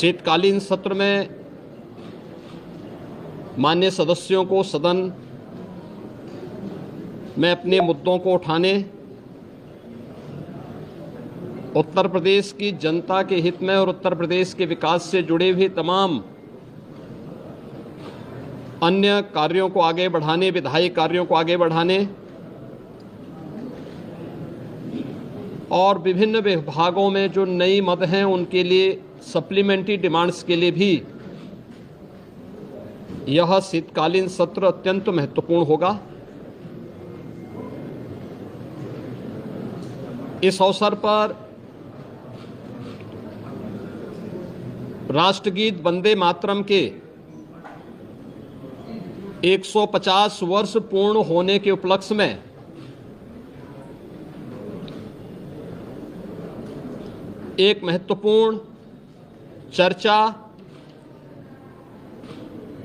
शीतकालीन सत्र में माननीय सदस्यों को सदन में अपने मुद्दों को उठाने, उत्तर प्रदेश की जनता के हित में और उत्तर प्रदेश के विकास से जुड़े हुए तमाम अन्य कार्यों को आगे बढ़ाने, विधायी कार्यों को आगे बढ़ाने और विभिन्न विभागों में जो नई मद हैं उनके लिए सप्लीमेंट्री डिमांड्स के लिए भी यह शीतकालीन सत्र अत्यंत महत्वपूर्ण होगा। इस अवसर पर राष्ट्रगीत वंदे मातरम के 150 वर्ष पूर्ण होने के उपलक्ष्य में एक महत्वपूर्ण चर्चा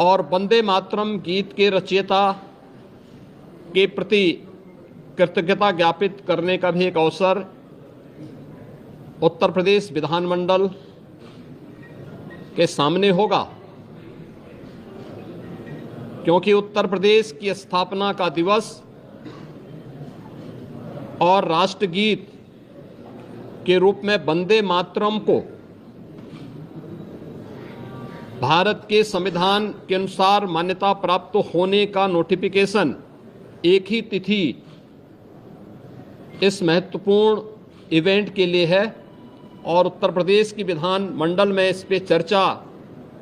और वंदे मातरम गीत के रचयिता के प्रति कृतज्ञता ज्ञापित करने का भी एक अवसर उत्तर प्रदेश विधानमंडल के सामने होगा, क्योंकि उत्तर प्रदेश की स्थापना का दिवस और राष्ट्रगीत के रूप में वंदे मातरम को भारत के संविधान के अनुसार मान्यता प्राप्त होने का नोटिफिकेशन एक ही तिथि इस महत्वपूर्ण इवेंट के लिए है और उत्तर प्रदेश की विधान मंडल में इस पे चर्चा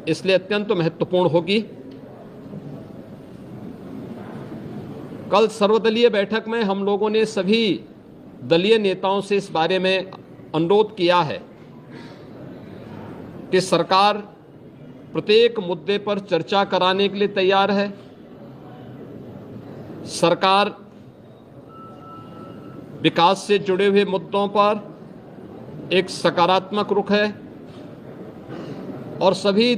इसलिए अत्यंत महत्वपूर्ण होगी। कल सर्वदलीय बैठक में हम लोगों ने सभी दलीय नेताओं से इस बारे में अनुरोध किया है कि सरकार प्रत्येक मुद्दे पर चर्चा कराने के लिए तैयार है। सरकार विकास से जुड़े हुए मुद्दों पर एक सकारात्मक रुख है और सभी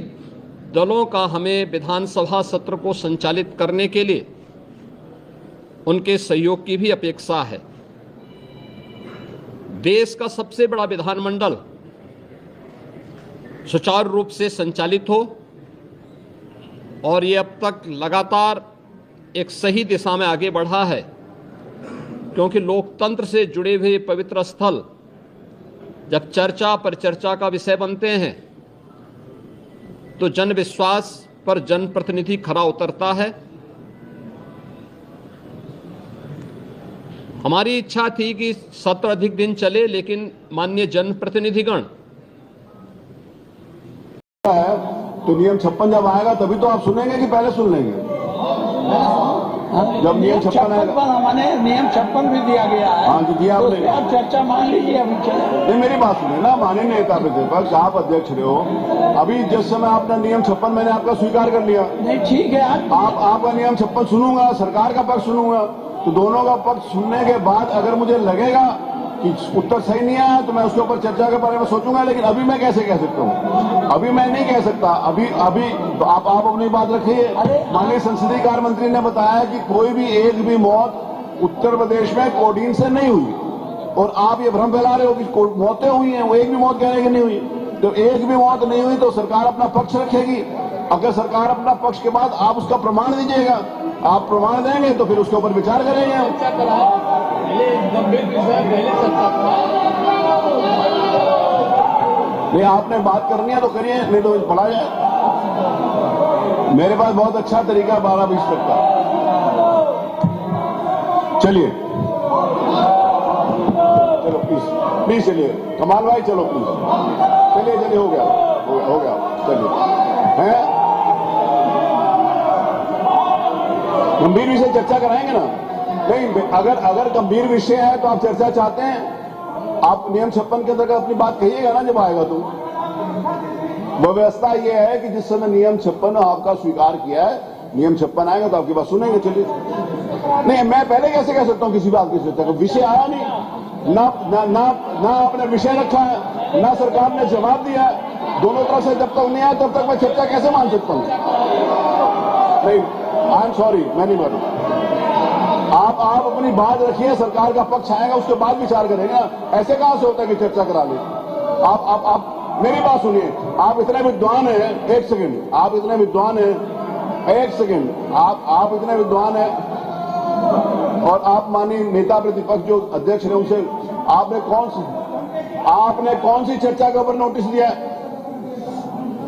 दलों का हमें विधानसभा सत्र को संचालित करने के लिए उनके सहयोग की भी अपेक्षा है। देश का सबसे बड़ा विधानमंडल सुचारू रूप से संचालित हो और ये अब तक लगातार एक सही दिशा में आगे बढ़ा है, क्योंकि लोकतंत्र से जुड़े हुए पवित्र स्थल जब चर्चा पर चर्चा का विषय बनते हैं तो जन विश्वास पर जनप्रतिनिधि खरा उतरता है। हमारी इच्छा थी कि सत्र अधिक दिन चले, लेकिन माननीय जनप्रतिनिधिगण तो नियम 56 जब आएगा तभी तो आप सुनेंगे कि पहले सुन लेंगे? जब नियम 56 आएगा, हमारे नियम 56 भी दिया गया है। हाँ जी, दिया आपने। तो आप चर्चा मान लीजिए अभी चले। नहीं, मेरी बात सुने ना, माननीय नेता प्रतिपक्ष, आप अध्यक्ष रहे हो। अभी जिस समय आपने नियम 56 मैंने आपका स्वीकार कर लिया। नहीं, ठीक है, आपका नियम 56 सुनूंगा, सरकार का पक्ष सुनूंगा, तो दोनों का पक्ष सुनने के बाद अगर मुझे लगेगा कि उत्तर सही नहीं आया तो मैं उसके ऊपर चर्चा के बारे में सोचूंगा। लेकिन अभी मैं कैसे कह सकता हूँ? अभी मैं नहीं कह सकता। अभी तो आप अपनी बात रखिए। माननीय संसदीय कार्य मंत्री ने बताया कि कोई भी एक भी मौत उत्तर प्रदेश में कोडीन से नहीं हुई, और आप ये भ्रम फैला रहे हो कि मौतें हुई हैं। वो एक भी मौत कहने की नहीं हुई। तो एक भी मौत नहीं हुई तो सरकार अपना पक्ष रखेगी। अगर सरकार अपना पक्ष के बाद आप उसका प्रमाण दीजिएगा, आप प्रमाण देंगे तो फिर उसके ऊपर विचार करेंगे। नहीं, आपने बात करनी है तो करिए, नहीं तो पढ़ा जाए। मेरे पास बहुत अच्छा तरीका 12-20 तक का। चलिए, चलो प्लीज चलिए। कमाल भाई, चलो प्लीज चलिए। हो गया चलिए। हैं, गंभीर विषय चर्चा कराएंगे ना? नहीं, अगर गंभीर विषय है तो आप चर्चा चाहते हैं, आप नियम 56 के अंतर्गत अपनी बात कहिएगा ना जब आएगा तो। वो व्यवस्था ये है कि जिस समय नियम 56 आपका स्वीकार किया है, नियम 56 आएगा तो आपकी बात सुनेंगे। चलिए। नहीं, मैं पहले कैसे कह सकता हूं किसी बात की चर्चा का? विषय आया नहीं ना आपने विषय रखा है, ना सरकार ने जवाब दिया है। दोनों तरफ से जब तक नहीं आया तब तक मैं चर्चा कैसे मान सकता हूं? नहीं, आई एम सॉरी, मैं नहीं मानूंगा। आप अपनी बात रखिए, सरकार का पक्ष आएगा उसके बाद विचार करेंगे ना। ऐसे कहां से होता है कि चर्चा करा ले? आप मेरी बात सुनिए, आप इतने विद्वान हैं, एक सेकंड, आप इतने विद्वान हैं, एक सेकंड, आप इतने विद्वान हैं और आप माननीय नेता प्रतिपक्ष जो अध्यक्ष हैं उनसे आपने कौन सी चर्चा के ऊपर नोटिस दिया है?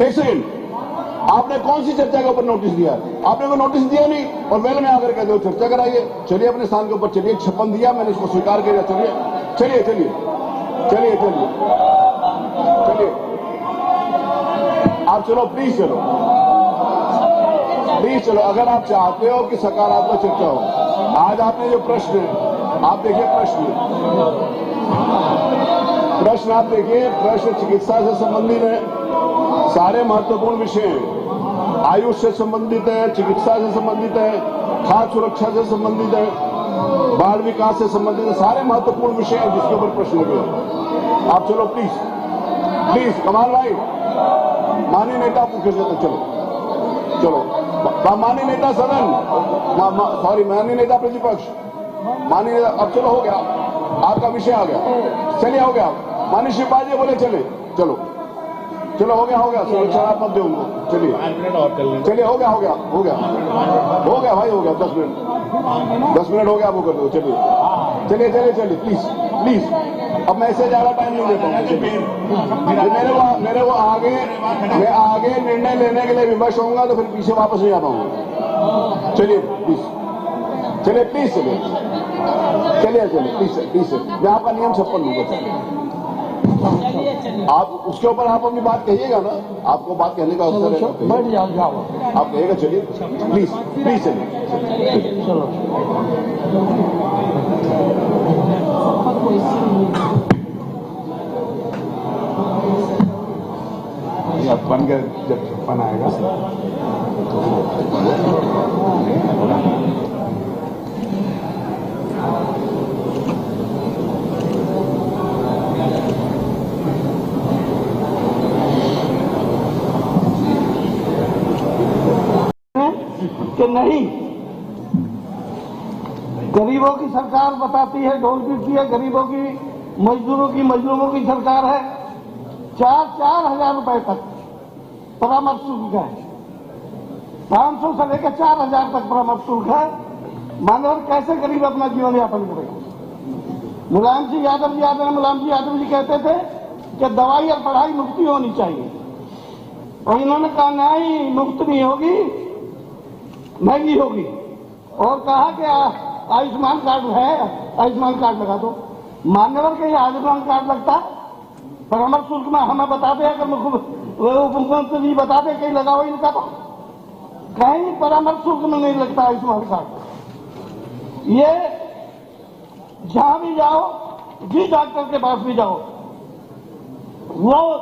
एक सेकंड, आपने कौन सी चर्चा के ऊपर नोटिस दिया? आपने कोई नोटिस दिया नहीं और वेल में आकर कहते हो चर्चा कराइए। चलिए अपने स्थान के ऊपर चलिए, 56 दिया मैंने, इसको स्वीकार किया। चलिए चलिए चलिए चलिए चलिए आप चलो, प्लीज चलो, प्लीज चलो। अगर आप चाहते हो कि सकारात्मक चर्चा हो, आज आपने जो प्रश्न आप देखिए, प्रश्न आप देखिए, प्रश्न चिकित्सा से संबंधित है, सारे महत्वपूर्ण विषय हैं, आयुष से संबंधित है, चिकित्सा से संबंधित है, खाद्य सुरक्षा से संबंधित है, बाल विकास से संबंधित है, सारे महत्वपूर्ण विषय हैं जिसके ऊपर प्रश्न लगे। आप चलो प्लीज, प्लीज कमाल भाई, माननीय नेता पूछे तो चलो, माननीय नेता सदन, सॉरी माननीय नेता प्रतिपक्ष, माननीय, अब चलो हो गया, आपका विषय आ गया, चलिए हो गया। माननीय शिवपाल जी बोले चलो हो गया, सुरक्षा आप मत दे उनको, चलिए हो गया भाई, हो गया 10 मिनट हो गया, वो कर दो, चलिए प्लीज। अब मैं इससे ज्यादा टाइम नहीं देता हूँ, मेरे को आगे निर्णय लेने के लिए विवश होऊंगा तो फिर पीछे वापस नहीं आ पाऊंगा। चलिए प्लीज मैं आपका नियम 56 लूंगा। आप उसके ऊपर आप अपनी बात कहिएगा ना, आपको बात कहने का अवसर है, बैठ जाओ, आप कहिएगा। चलिए प्लीज चलिए। अब बन गए, जब 56 आएगा कि नहीं, गरीबों की सरकार बताती है, ढोल पीटती है, गरीबों की, मजदूरों की सरकार है। 4-4 हजार रुपए तक परामर्श शुल्क है, 500 से लेकर 4,000 तक परामर्श शुल्क है। मानव कैसे गरीब अपना जीवन यापन करेगा? मुलायम सिंह यादव जी कहते थे कि दवाई और पढ़ाई मुफ्ती होनी चाहिए, और इन्होंने कहा नहीं, मुफ्त नहीं होगी, महंगी होगी, और कहा कि आयुष्मान कार्ड है, आयुष्मान कार्ड लगा दो। मान्यवर के आयुष्मान कार्ड लगता है परामर्श शुल्क में? हमें बता दे, अगर मुख्यमंत्री जी बता दे कहीं लगा हो इनका, तो कहीं परामर्श शुल्क में नहीं लगता आयुष्मान कार्ड। ये जहां भी जाओ, जिस डॉक्टर के पास भी जाओ, वो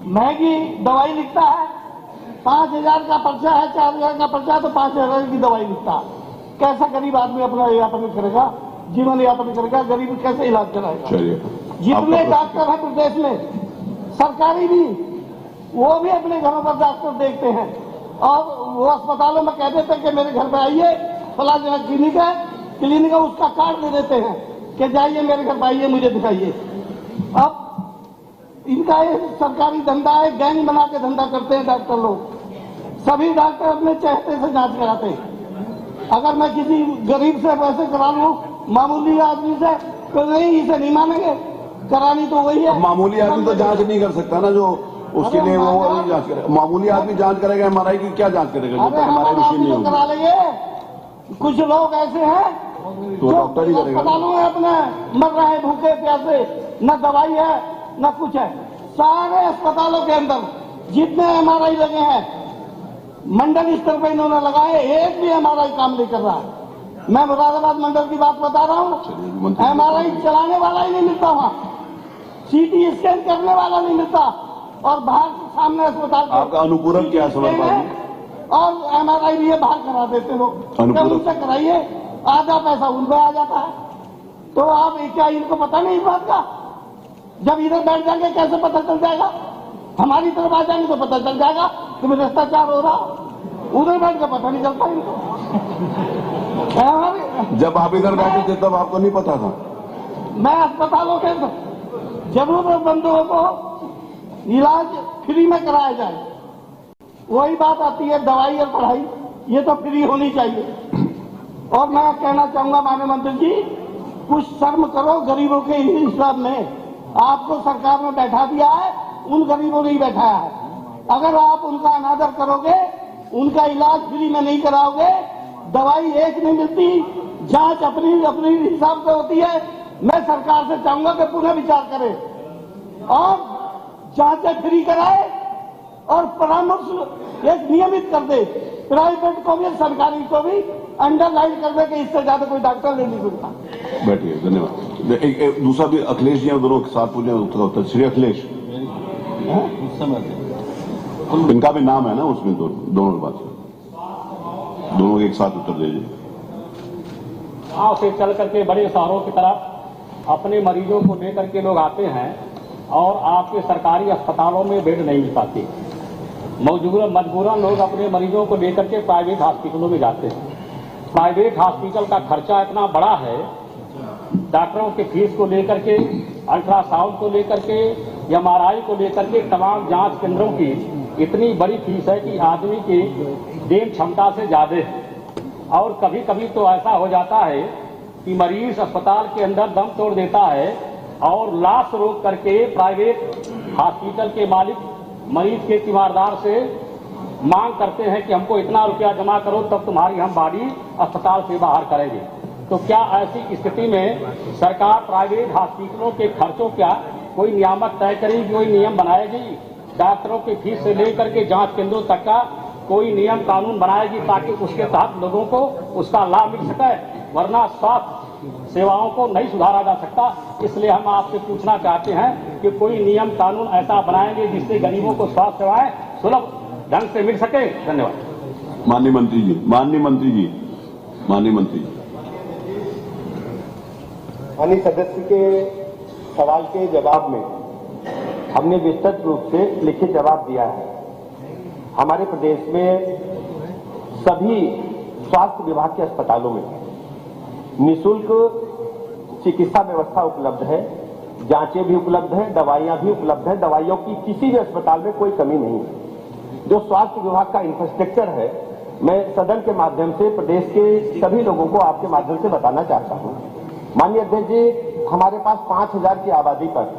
महंगी दवाई लिखता है। 5,000 का पर्चा है, 4,000 का पर्चा है, तो 5,000 की दवाई लिखता है। कैसा गरीब आदमी अपना यापन करेगा, जीवन यापन करेगा? गरीब कैसे इलाज कराएगा? जितने डॉक्टर हैं प्रदेश में, सरकारी भी, वो भी अपने घरों पर डॉक्टर देखते हैं, और वो अस्पतालों में कह देते हैं कि मेरे घर पे आइए, फला जगह क्लिनिक है, उसका कार्ड दे देते हैं कि जाइए मेरे घर पे आइए, मुझे दिखाइए। अब इनका ये सरकारी धंधा है, गैंग बना के धंधा करते हैं डॉक्टर लोग। सभी डॉक्टर अपने चेहरे से जांच कराते हैं। अगर मैं किसी गरीब से पैसे करा लूं, मामूली आदमी से, तो नहीं, इसे नहीं मानेंगे, करानी तो वही है। मामूली आदमी तो जांच नहीं कर सकता ना, जो उसके लिए वो नहीं जांच करेगा। मामूली आदमी जांच करेगा, एमआरआई की क्या जांच करेगा जब तक एमआरआई मशीन नहीं होगी? करा लेंगे। कुछ लोग ऐसे हैं तो डॉक्टर ही करेगा। अस्पतालों में अपने मर रहे हैं भूखे प्यासे, न दवाई है न कुछ है। सारे अस्पतालों के अंदर जितने एमआरआई लगे हैं, मंडल स्तर पर इन्होंने लगाए, एक भी एमआरआई काम नहीं कर रहा है। मैं मुरादाबाद मंडल की बात बता रहा हूँ, एमआरआई चलाने वाला ही नहीं मिलता वहाँ, सीटी स्कैन करने वाला नहीं मिलता, और बाहर सामने अस्पताल आपका अनुपूरक क्या समझ, और एमआरआई भी बाहर करा देते लोग, उनसे कराइए, आधा पैसा उनको आ जाता है। तो आप क्या इनको पता नहीं इस बात का? जब इधर बैठ जाएंगे कैसे पता चल जाएगा? हमारी तरफ आ जाएंगे तो पता चल जाएगा कि भ्रष्टाचार हो रहा, उधर बैठ कर पता नहीं चलता इनको। जब आप इधर बैठे थे तब आपको नहीं पता था? मैं अस्पतालों के जरूरतमंदों को इलाज फ्री में कराया जाए। वही बात आती है दवाई और पढ़ाई, ये तो फ्री होनी चाहिए। और मैं कहना चाहूंगा माननीय मंत्री जी, कुछ शर्म करो गरीबों के हिसाब में। आपको सरकार में बैठा दिया है, उन गरीबों ने ही बैठाया है। अगर आप उनका अनादर करोगे, उनका इलाज फ्री में नहीं कराओगे, दवाई एक नहीं मिलती, जांच अपनी अपनी हिसाब से होती है। मैं सरकार से चाहूंगा कि पुनः विचार करे और जांचें फ्री कराए और परामर्श एक नियमित कर दे। प्राइवेट को भी सरकारी को भी अंडरलाइन कर दे कि इससे ज्यादा कोई डॉक्टर नहीं मिलता। बैठिए, धन्यवाद। एक दूसरा भी अखिलेश जी दोनों के साथ पूछे उत्तर। श्री अखिलेश, इनका भी नाम है ना उसमें, दोनों की बात, दोनों एक साथ उत्तर दीजिए। गाँव से चल करके बड़े शहरों की तरफ अपने मरीजों को लेकर के लोग आते हैं और आपके सरकारी अस्पतालों में बेड नहीं मिल पाती। मजबूरन लोग अपने मरीजों को लेकर के प्राइवेट हॉस्पिटलों में जाते हैं। प्राइवेट हॉस्पिटल का खर्चा इतना बड़ा है, डॉक्टरों के फीस को लेकर के, अल्ट्रासाउंड को लेकर के, MRI को लेकर के, तमाम जांच केंद्रों की इतनी बड़ी फीस है कि आदमी की देन क्षमता से ज्यादा है। और कभी कभी तो ऐसा हो जाता है कि मरीज अस्पताल के अंदर दम तोड़ देता है और लाश रोक करके प्राइवेट हॉस्पिटल के मालिक मरीज के तीमारदार से मांग करते हैं कि हमको इतना रुपया जमा करो तब तुम्हारी हम बॉडी अस्पताल से बाहर करेंगे। तो क्या ऐसी स्थिति में सरकार प्राइवेट हॉस्पिटलों के खर्चों का कोई नियामक तय करेगी, कोई नियम बनाएगी? डॉक्टरों की फीस से लेकर के जांच केंद्रों तक का कोई नियम कानून बनाएगी ताकि उसके तहत लोगों को उसका लाभ मिल सके, वरना स्वास्थ्य सेवाओं को नहीं सुधारा जा सकता। इसलिए हम आपसे पूछना चाहते हैं कि कोई नियम कानून ऐसा बनाएंगे जिससे गरीबों को स्वास्थ्य सेवाएं सुलभ ढंग से मिल सके। धन्यवाद। माननीय मंत्री जी, माननीय मंत्री जी, माननीय मंत्री जी। माननीय सदस्य के सवाल के जवाब में हमने विस्तृत रूप से लिखित जवाब दिया है। हमारे प्रदेश में सभी स्वास्थ्य विभाग के अस्पतालों में निःशुल्क चिकित्सा व्यवस्था उपलब्ध है, जांचें भी उपलब्ध हैं, दवाइयां भी उपलब्ध हैं। दवाइयों की किसी भी अस्पताल में कोई कमी नहीं है। जो स्वास्थ्य विभाग का इंफ्रास्ट्रक्चर है, मैं सदन के माध्यम से प्रदेश के सभी लोगों को आपके माध्यम से बताना चाहता हूं। माननीय अध्यक्ष जी, हमारे पास 5000 की आबादी पर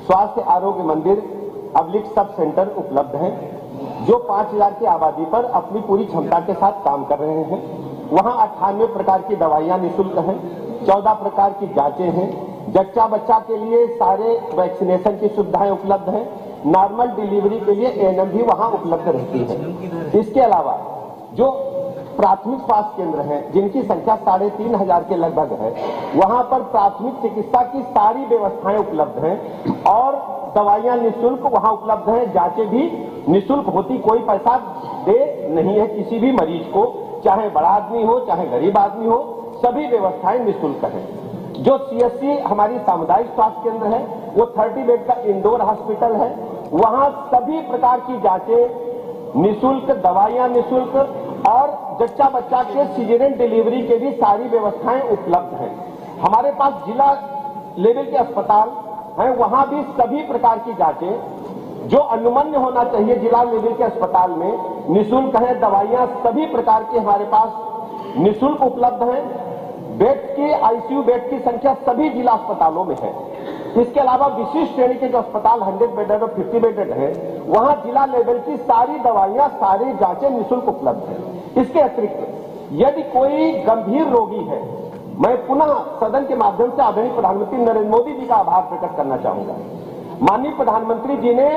स्वास्थ्य आरोग्य मंदिर अब्लिक सब सेंटर उपलब्ध है, जो 5000 की आबादी पर अपनी पूरी क्षमता के साथ काम कर रहे हैं। वहां 98 प्रकार की दवाइयां निःशुल्क हैं, 14 प्रकार की जांचें हैं, जच्चा बच्चा के लिए सारे वैक्सीनेशन की सुविधाएं उपलब्ध हैं, नॉर्मल डिलीवरी के लिए ANM भी वहां उपलब्ध रहती है। इसके अलावा जो प्राथमिक स्वास्थ्य केंद्र हैं, जिनकी संख्या 3500 के लगभग है, वहां पर प्राथमिक चिकित्सा की सारी व्यवस्थाएं उपलब्ध हैं और दवाइयां निःशुल्क वहां उपलब्ध हैं, जांचें भी निःशुल्क होती, कोई पैसा दे नहीं है किसी भी मरीज को, चाहे बड़ा आदमी हो चाहे गरीब आदमी हो, सभी व्यवस्थाएं निःशुल्क हैं। जो CSC हमारी सामुदायिक स्वास्थ्य केंद्र है, वो 30 बेड का इंडोर हॉस्पिटल है, वहां सभी प्रकार की जांचें निःशुल्क, दवाइयां निःशुल्क और जच्चा बच्चा के सीजरियन डिलीवरी के भी सारी व्यवस्थाएं उपलब्ध हैं। हमारे पास जिला लेवल के अस्पताल हैं, वहां भी सभी प्रकार की जांचें जो अनुमन्य होना चाहिए जिला लेवल के अस्पताल में निःशुल्क है। दवाइयां सभी प्रकार की हमारे पास निःशुल्क उपलब्ध हैं। बेड की ICU बेड की संख्या सभी जिला अस्पतालों में है। इसके अलावा विशिष्ट श्रेणी के जो अस्पताल 100 बेडेड और 50 बेडेड है, वहां जिला लेवल की सारी दवाइयां, सारी जांचें निःशुल्क उपलब्ध है। इसके अतिरिक्त यदि कोई गंभीर रोगी है, मैं पुनः सदन के माध्यम से आदरणीय प्रधानमंत्री नरेंद्र मोदी जी का आभार प्रकट करना चाहूंगा। माननीय प्रधानमंत्री जी ने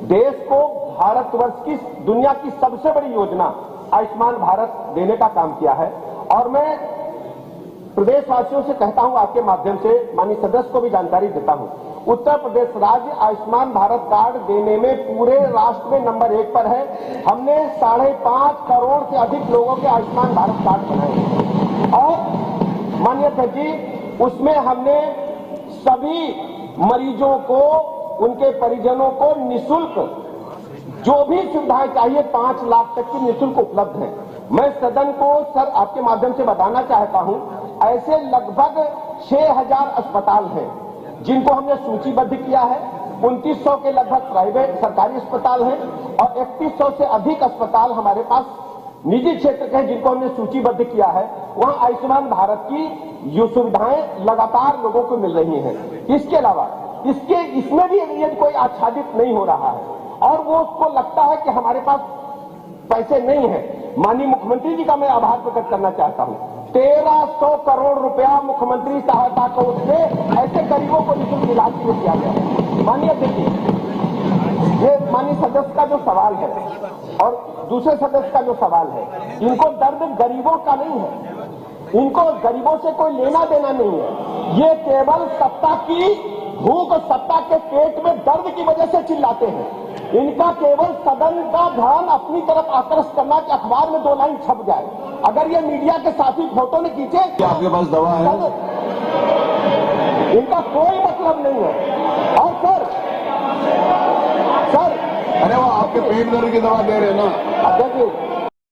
देश को भारतवर्ष की दुनिया की सबसे बड़ी योजना आयुष्मान भारत देने का काम किया है और मैं प्रदेशवासियों से कहता हूं, आपके माध्यम से माननीय सदस्य को भी जानकारी देता हूं, उत्तर प्रदेश राज्य आयुष्मान भारत कार्ड देने में पूरे राष्ट्र में नंबर 1 पर है। हमने 5.5 करोड़ से अधिक लोगों के आयुष्मान भारत कार्ड बनाए और माननीय अध्यक्ष जी, उसमें हमने सभी मरीजों को, उनके परिजनों को निःशुल्क जो भी सुविधाएं चाहिए 5 लाख तक की निःशुल्क उपलब्ध है। मैं सदन को सर आपके माध्यम से बताना चाहता हूं, ऐसे लगभग 6000 अस्पताल हैं जिनको हमने सूचीबद्ध किया है 2900 के लगभग प्राइवेट सरकारी अस्पताल हैं और 3100 से अधिक अस्पताल हमारे पास निजी क्षेत्र के जिनको हमने सूचीबद्ध किया है। वहां आयुष्मान भारत की ये सुविधाएं लगातार लोगों को मिल रही हैं। इसके अलावा इसमें भी यदि कोई आच्छादित नहीं हो रहा है और वो उसको लगता है कि हमारे पास पैसे नहीं है, माननीय मुख्यमंत्री जी का मैं आभार प्रकट करना चाहता हूं। 1300 करोड़ रुपया मुख्यमंत्री सहायता कोष से ऐसे गरीबों को निःशुल्क इलाज के लिए किया गया। माननीय देखिए, ये माननीय सदस्य का जो सवाल है और दूसरे सदस्य का जो सवाल है, इनको दर्द गरीबों का नहीं है, इनको गरीबों से कोई लेना देना नहीं है। ये केवल सत्ता की भूख, सत्ता के पेट में दर्द की वजह से चिल्लाते हैं। इनका केवल सदन का ध्यान अपनी तरफ आकर्षित करना कि अखबार में 2 लाइन छप जाए। अगर ये मीडिया के साथी फोटो में खींचे, आपके पास दवा है, इनका कोई मतलब नहीं है। और सर अरे वो आपके पेट दर्द की दवा दे रहे हैं ना। अध्यक्ष